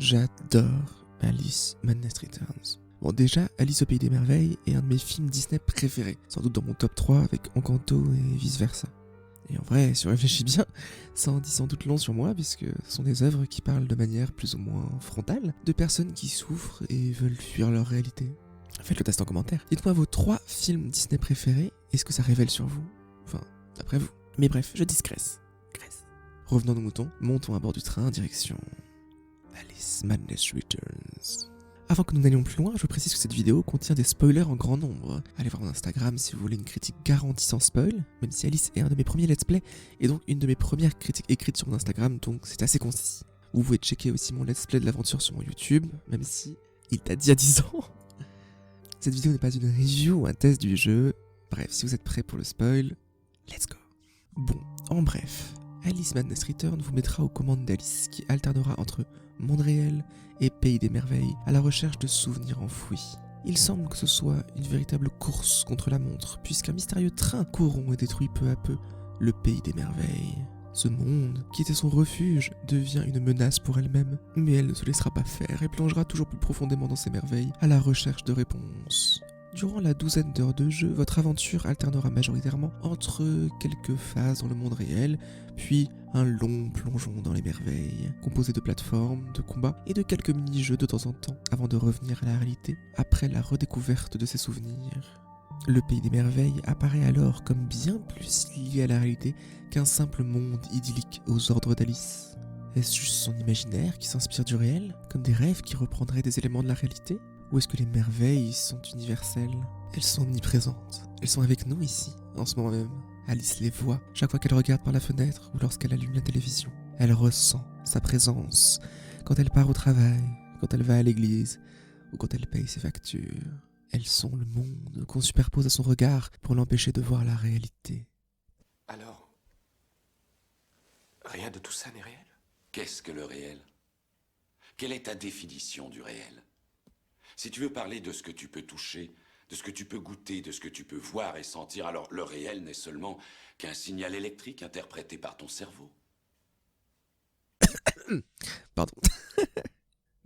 J'adore Alice Madness Returns. Bon, déjà, Alice au Pays des Merveilles est un de mes films Disney préférés, sans doute dans mon top 3 avec Encanto et vice versa. Et en vrai, si on réfléchit bien, ça en dit sans doute long sur moi, puisque ce sont des œuvres qui parlent de manière plus ou moins frontale de personnes qui souffrent et veulent fuir leur réalité. Faites le test en commentaire. Dites-moi vos 3 films Disney préférés et ce que ça révèle sur vous. Enfin, d'après vous. Mais bref, je discrète. Revenons nos moutons, montons à bord du train en direction Alice Madness Returns. Avant que nous n'allions plus loin, je précise que cette vidéo contient des spoilers en grand nombre. Allez voir mon Instagram si vous voulez une critique garantie sans spoil, même si Alice est un de mes premiers let's play et donc une de mes premières critiques écrites sur mon Instagram, donc c'est assez concis. Vous pouvez checker aussi mon let's play de l'aventure sur mon YouTube, même si il date d'il y a 10 ans. Cette vidéo n'est pas une review ou un test du jeu. Bref, si vous êtes prêts pour le spoil, let's go. Bon, en bref, Alice Madness Returns vous mettra aux commandes d'Alice qui alternera entre monde réel et pays des merveilles à la recherche de souvenirs enfouis. Il semble que ce soit une véritable course contre la montre puisqu'un mystérieux train corrompt et détruit peu à peu le pays des merveilles. Ce monde, qui était son refuge, devient une menace pour elle-même, mais elle ne se laissera pas faire et plongera toujours plus profondément dans ses merveilles à la recherche de réponses. Durant la douzaine d'heures de jeu, votre aventure alternera majoritairement entre quelques phases dans le monde réel, puis un long plongeon dans les merveilles, composé de plateformes, de combats et de quelques mini-jeux de temps en temps, avant de revenir à la réalité, après la redécouverte de ses souvenirs. Le pays des merveilles apparaît alors comme bien plus lié à la réalité qu'un simple monde idyllique aux ordres d'Alice. Est-ce juste son imaginaire qui s'inspire du réel, comme des rêves qui reprendraient des éléments de la réalité ? Ou est-ce que les merveilles sont universelles ? Elles sont omniprésentes. Elles sont avec nous ici, en ce moment même. Alice les voit chaque fois qu'elle regarde par la fenêtre ou lorsqu'elle allume la télévision. Elle ressent sa présence quand elle part au travail, quand elle va à l'église ou quand elle paye ses factures. Elles sont le monde qu'on superpose à son regard pour l'empêcher de voir la réalité. Alors, rien de tout ça n'est réel ? Qu'est-ce que le réel ? Quelle est ta définition du réel ? Si tu veux parler de ce que tu peux toucher, de ce que tu peux goûter, de ce que tu peux voir et sentir, alors le réel n'est seulement qu'un signal électrique interprété par ton cerveau. Pardon.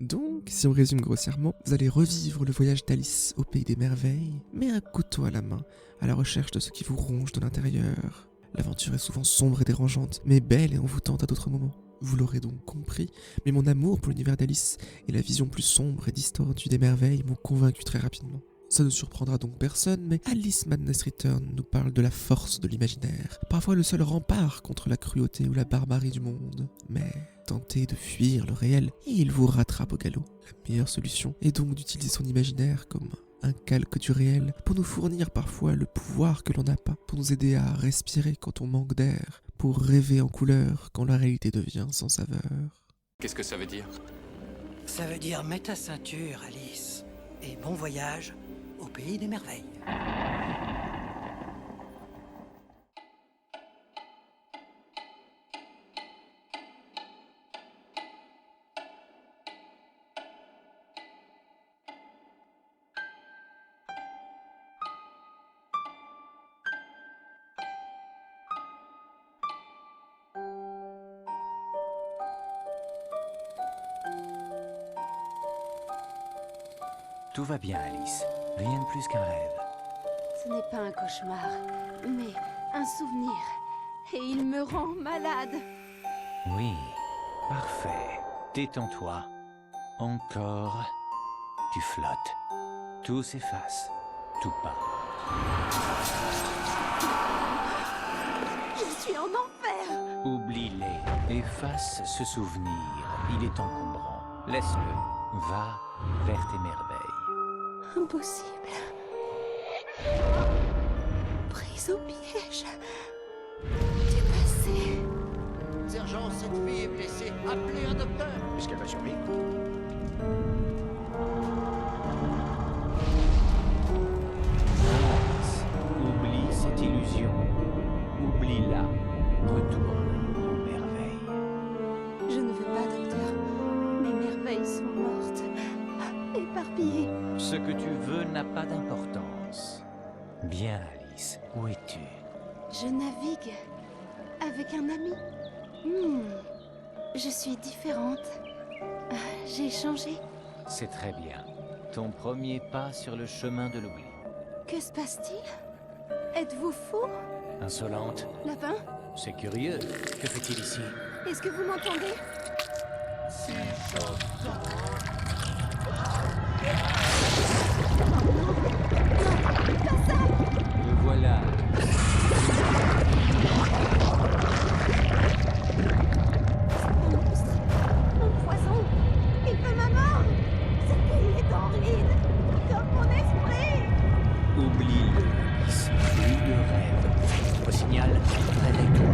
Donc, si on résume grossièrement, vous allez revivre le voyage d'Alice au pays des merveilles, mais un couteau à la main, à la recherche de ce qui vous ronge de l'intérieur. L'aventure est souvent sombre et dérangeante, mais belle et envoûtante à d'autres moments. Vous l'aurez donc compris, mais mon amour pour l'univers d'Alice et la vision plus sombre et distordue des merveilles m'ont convaincu très rapidement. Ça ne surprendra donc personne, mais Alice Madness Returns nous parle de la force de l'imaginaire, parfois le seul rempart contre la cruauté ou la barbarie du monde. Mais tentez de fuir le réel et il vous rattrape au galop. La meilleure solution est donc d'utiliser son imaginaire comme un calque du réel pour nous fournir parfois le pouvoir que l'on n'a pas, pour nous aider à respirer quand on manque d'air, pour rêver en couleur quand la réalité devient sans saveur. Qu'est-ce que ça veut dire ? Ça veut dire mets ta ceinture, Alice, et bon voyage au pays des merveilles. Tout va bien, Alice. Rien de plus qu'un rêve. Ce n'est pas un cauchemar, mais un souvenir. Et il me rend malade. Oui, parfait. Détends-toi. Encore. Tu flottes. Tout s'efface. Tout part. Je suis en enfer. Oublie-les. Efface ce souvenir. Il est encombrant. Laisse-le. Va vers tes merveilles. Impossible. Prise au piège. Du passé. Sergent, cette fille est blessée. Appelez un docteur. Est-ce qu'elle va survivre ? Alice, oublie cette illusion. Oublie-la. Retourne aux merveilles. Je ne veux pas, docteur. Mes merveilles sont mortes. Éparpillées. Ce que tu veux n'a pas d'importance. Bien, Alice, où es-tu? Je navigue avec un ami. Je suis différente. J'ai changé. C'est très bien. Ton premier pas sur le chemin de l'oubli. Que se passe-t-il? Êtes-vous fou? Insolente, Lapin? c'est curieux. Que fait-il ici? Est-ce que vous m'entendez? Le voilà. Mon monstre! Mon poison! Il veut ma mort! Ce pays est horrible! Comme mon esprit! Oublie-le, Alice. Plus de rêve. Au signal, réveille-toi.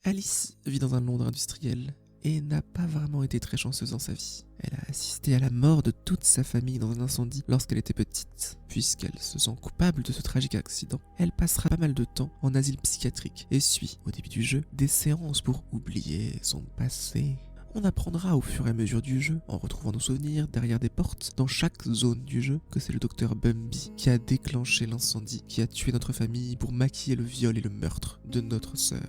Alice vit dans un Londres industriel et n'a pas vraiment été très chanceuse dans sa vie. Elle a assisté à la mort de toute sa famille dans un incendie lorsqu'elle était petite. Puisqu'elle se sent coupable de ce tragique accident, elle passera pas mal de temps en asile psychiatrique et suit, au début du jeu, des séances pour oublier son passé. On apprendra au fur et à mesure du jeu, en retrouvant nos souvenirs derrière des portes dans chaque zone du jeu, que c'est le docteur Bumby qui a déclenché l'incendie, qui a tué notre famille pour maquiller le viol et le meurtre de notre sœur.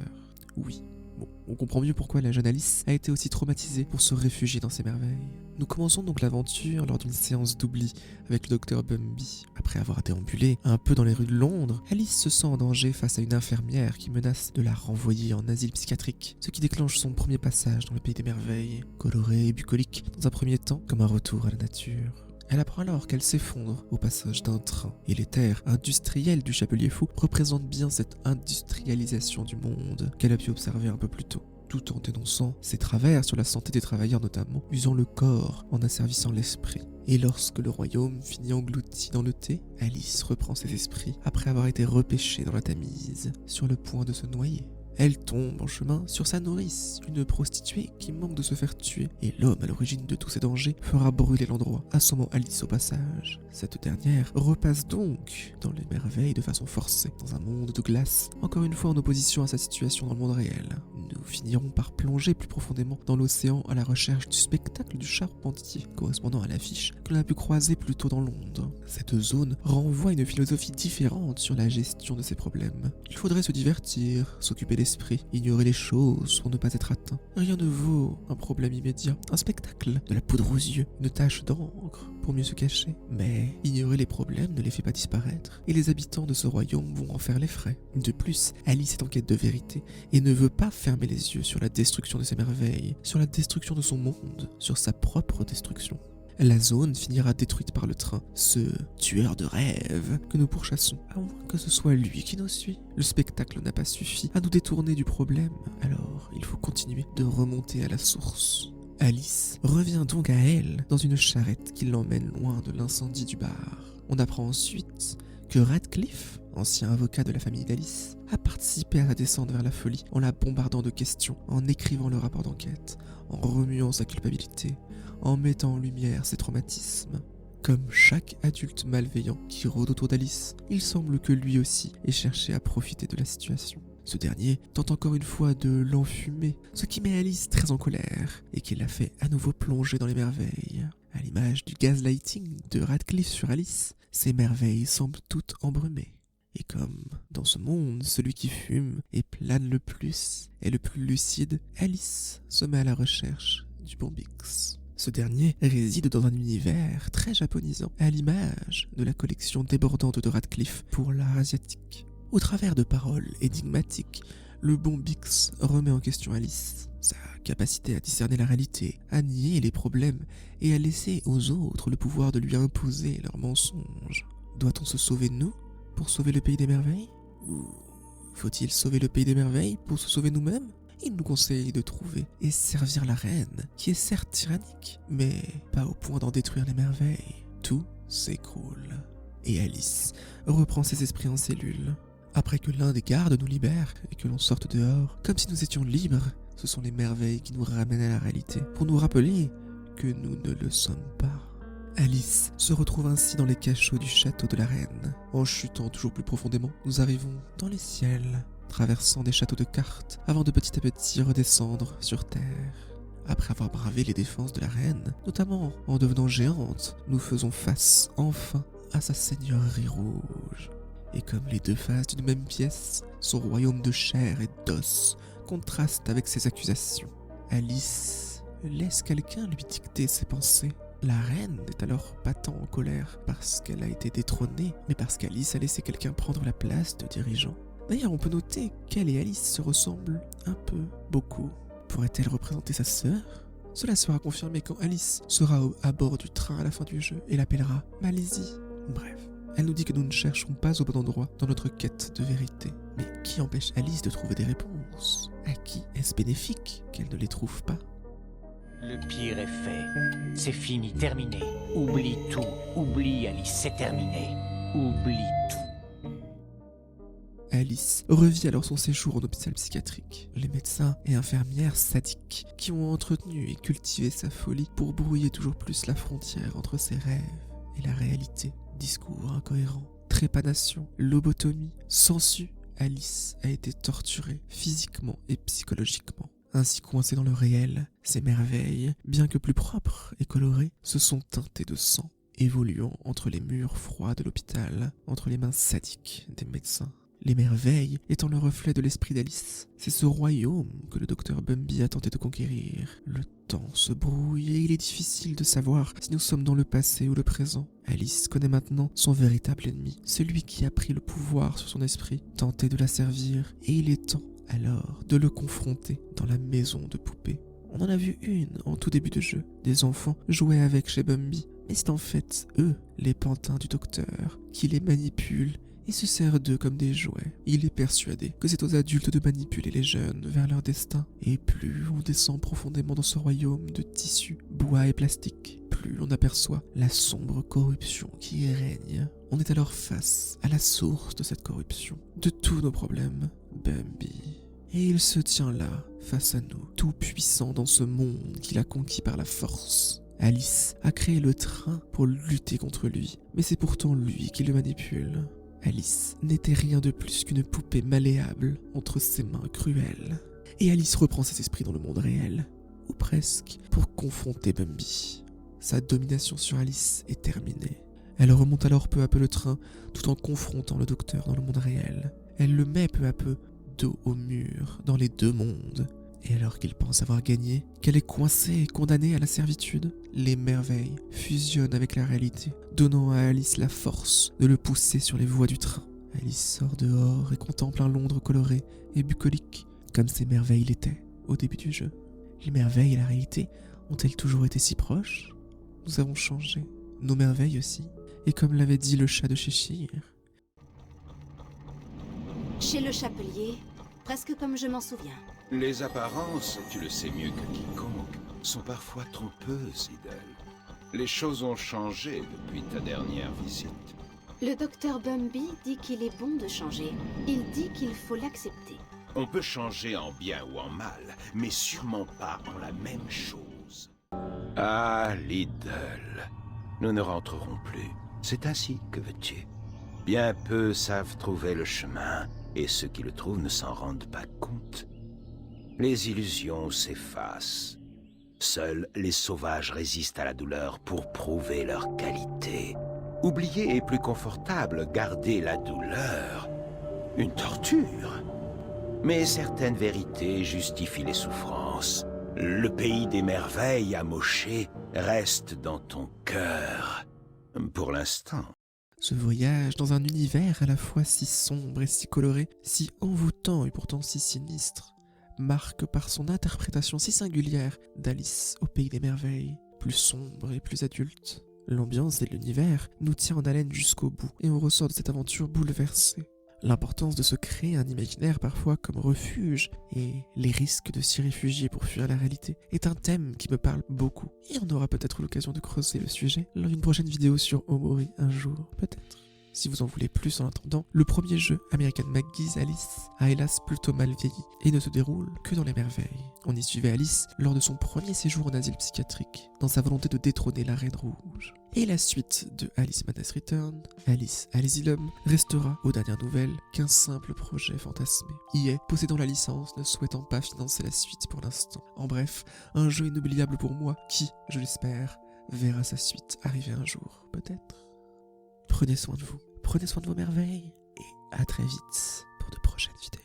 Oui. Bon, on comprend mieux pourquoi la jeune Alice a été aussi traumatisée pour se réfugier dans ces merveilles. Nous commençons donc l'aventure lors d'une séance d'oubli avec le docteur Bumby. Après avoir déambulé un peu dans les rues de Londres, Alice se sent en danger face à une infirmière qui menace de la renvoyer en asile psychiatrique, ce qui déclenche son premier passage dans le pays des merveilles, coloré et bucolique dans un premier temps comme un retour à la nature. Elle apprend alors qu'elle s'effondre au passage d'un train, et les terres industrielles du Chapelier Fou représentent bien cette industrialisation du monde qu'elle a pu observer un peu plus tôt, tout en dénonçant ses travers sur la santé des travailleurs notamment, usant le corps en asservissant l'esprit. Et lorsque le royaume finit englouti dans le thé, Alice reprend ses esprits après avoir été repêchée dans la Tamise, sur le point de se noyer. Elle tombe en chemin sur sa nourrice, une prostituée qui manque de se faire tuer, et l'homme à l'origine de tous ces dangers fera brûler l'endroit, assommant Alice au passage. Cette dernière repasse donc dans les merveilles de façon forcée, dans un monde de glace, encore une fois en opposition à sa situation dans le monde réel. Nous finirons par plonger plus profondément dans l'océan à la recherche du spectacle du charpentier, correspondant à l'affiche que l'on a pu croiser plus tôt dans Londres. Cette zone renvoie une philosophie différente sur la gestion de ces problèmes. Il faudrait se divertir, s'occuper l'esprit, ignorer les choses pour ne pas être atteint. Rien ne vaut un problème immédiat, un spectacle, de la poudre aux yeux, une tache d'encre pour mieux se cacher. Mais ignorer les problèmes ne les fait pas disparaître, et les habitants de ce royaume vont en faire les frais. De plus, Alice est en quête de vérité, et ne veut pas fermer les yeux sur la destruction de ses merveilles, sur la destruction de son monde, sur sa propre destruction. La zone finira détruite par le train, ce tueur de rêves que nous pourchassons, à moins que ce soit lui qui nous suit. Le spectacle n'a pas suffi à nous détourner du problème, alors il faut continuer de remonter à la source. Alice revient donc à elle dans une charrette qui l'emmène loin de l'incendie du bar. On apprend ensuite que Radcliffe, ancien avocat de la famille d'Alice, a participé à sa descente vers la folie en la bombardant de questions, en écrivant le rapport d'enquête, en remuant sa culpabilité, en mettant en lumière ses traumatismes. Comme chaque adulte malveillant qui rôde autour d'Alice, il semble que lui aussi ait cherché à profiter de la situation. Ce dernier tente encore une fois de l'enfumer, ce qui met Alice très en colère et qui la fait à nouveau plonger dans les merveilles. À l'image du gaslighting de Radcliffe sur Alice, ces merveilles semblent toutes embrumées. Et comme dans ce monde, celui qui fume et plane le plus est le plus lucide, Alice se met à la recherche du bon Bix. Ce dernier réside dans un univers très japonisant, à l'image de la collection débordante de Radcliffe pour l'art asiatique. Au travers de paroles énigmatiques, le bon Bix remet en question Alice, sa capacité à discerner la réalité, à nier les problèmes et à laisser aux autres le pouvoir de lui imposer leurs mensonges. Doit-on se sauver nous pour sauver le pays des merveilles? Ou faut-il sauver le pays des merveilles pour se sauver nous-mêmes? Il nous conseille de trouver et servir la reine, qui est certes tyrannique, mais pas au point d'en détruire les merveilles. Tout s'écroule. Et Alice reprend ses esprits en cellule. Après que l'un des gardes nous libère et que l'on sorte dehors, comme si nous étions libres, ce sont les merveilles qui nous ramènent à la réalité, pour nous rappeler que nous ne le sommes pas. Alice se retrouve ainsi dans les cachots du château de la reine. En chutant toujours plus profondément, nous arrivons dans les ciels, traversant des châteaux de cartes, avant de petit à petit redescendre sur terre. Après avoir bravé les défenses de la reine, notamment en devenant géante, nous faisons face, enfin, à sa seigneurie rouge. Et comme les deux faces d'une même pièce, son royaume de chair et d'os contraste avec ses accusations. Alice laisse quelqu'un lui dicter ses pensées. La reine n'est alors pas tant en colère parce qu'elle a été détrônée, mais parce qu'Alice a laissé quelqu'un prendre la place de dirigeant. D'ailleurs, on peut noter qu'elle et Alice se ressemblent un peu, beaucoup. Pourrait-elle représenter sa sœur ? Cela sera confirmé quand Alice sera à bord du train à la fin du jeu et l'appellera Malaisie. Bref, elle nous dit que nous ne cherchons pas au bon endroit dans notre quête de vérité. Mais qui empêche Alice de trouver des réponses ? À qui est-ce bénéfique qu'elle ne les trouve pas ? Le pire est fait. C'est fini, terminé. Oublie tout. Oublie, Alice, c'est terminé. Oublie tout. Alice revit alors son séjour en hôpital psychiatrique. Les médecins et infirmières sadiques qui ont entretenu et cultivé sa folie pour brouiller toujours plus la frontière entre ses rêves et la réalité. Discours incohérents, trépanation, lobotomie, sensu. Alice a été torturée physiquement et psychologiquement. Ainsi coincée dans le réel, ses merveilles, bien que plus propres et colorées, se sont teintées de sang, évoluant entre les murs froids de l'hôpital, entre les mains sadiques des médecins. Les merveilles étant le reflet de l'esprit d'Alice, c'est ce royaume que le docteur Bumby a tenté de conquérir. Le temps se brouille et il est difficile de savoir si nous sommes dans le passé ou le présent. Alice connaît maintenant son véritable ennemi, celui qui a pris le pouvoir sur son esprit, tenté de la servir, et il est temps alors de le confronter dans la maison de poupées. On en a vu une en tout début de jeu. Des enfants jouaient avec chez Bumby, mais c'est en fait eux, les pantins du docteur, qui les manipulent et se sert d'eux comme des jouets. Il est persuadé que c'est aux adultes de manipuler les jeunes vers leur destin. Et plus on descend profondément dans ce royaume de tissus, bois et plastique, plus on aperçoit la sombre corruption qui y règne. On est alors face à la source de cette corruption, de tous nos problèmes, Bumby. Et il se tient là, face à nous, tout puissant dans ce monde qu'il a conquis par la force. Alice a créé le train pour lutter contre lui, mais c'est pourtant lui qui le manipule. Alice n'était rien de plus qu'une poupée malléable entre ses mains cruelles. Et Alice reprend ses esprits dans le monde réel, ou presque, pour confronter Bumby. Sa domination sur Alice est terminée. Elle remonte alors peu à peu le train, tout en confrontant le docteur dans le monde réel. Elle le met peu à peu dos au mur, dans les deux mondes. Et alors qu'il pense avoir gagné, qu'elle est coincée et condamnée à la servitude, les merveilles fusionnent avec la réalité, donnant à Alice la force de le pousser sur les voies du train. Alice sort dehors et contemple un Londres coloré et bucolique, comme ces merveilles l'étaient au début du jeu. Les merveilles et la réalité ont-elles toujours été si proches ? Nous avons changé, nos merveilles aussi, et comme l'avait dit le chat de Cheshire. Chez le chapelier, presque comme je m'en souviens. Les apparences, tu le sais mieux que quiconque, sont parfois trompeuses, Idle. Les choses ont changé depuis ta dernière visite. Le docteur Bumby dit qu'il est bon de changer. Il dit qu'il faut l'accepter. On peut changer en bien ou en mal, mais sûrement pas en la même chose. Ah, Lidl, nous ne rentrerons plus. C'est ainsi, que veux-tu? Bien peu savent trouver le chemin, et ceux qui le trouvent ne s'en rendent pas compte. Les illusions s'effacent. Seuls les sauvages résistent à la douleur pour prouver leur qualité. Oublier est plus confortable, garder la douleur, une torture. Mais certaines vérités justifient les souffrances. Le pays des merveilles, amoché, reste dans ton cœur. Pour l'instant. Ce voyage dans un univers à la fois si sombre et si coloré, si envoûtant et pourtant si sinistre, marque par son interprétation si singulière d'Alice au pays des merveilles, plus sombre et plus adulte. L'ambiance et l'univers nous tient en haleine jusqu'au bout et on ressort de cette aventure bouleversée. L'importance de se créer un imaginaire parfois comme refuge et les risques de s'y réfugier pour fuir la réalité est un thème qui me parle beaucoup. Et on aura peut-être l'occasion de creuser le sujet lors d'une prochaine vidéo sur Omori un jour, peut-être. Si vous en voulez plus en attendant, le premier jeu, American McGee's Alice, a hélas plutôt mal vieilli et ne se déroule que dans les merveilles. On y suivait Alice lors de son premier séjour en asile psychiatrique, dans sa volonté de détrôner la Reine Rouge. Et la suite de Alice Madness Return, Alice à l'Asylum, restera, aux dernières nouvelles, qu'un simple projet fantasmé. EA, possédant la licence, ne souhaitant pas financer la suite pour l'instant. En bref, un jeu inoubliable pour moi qui, je l'espère, verra sa suite arriver un jour, peut-être. Prenez soin de vous, prenez soin de vos merveilles, et à très vite pour de prochaines vidéos.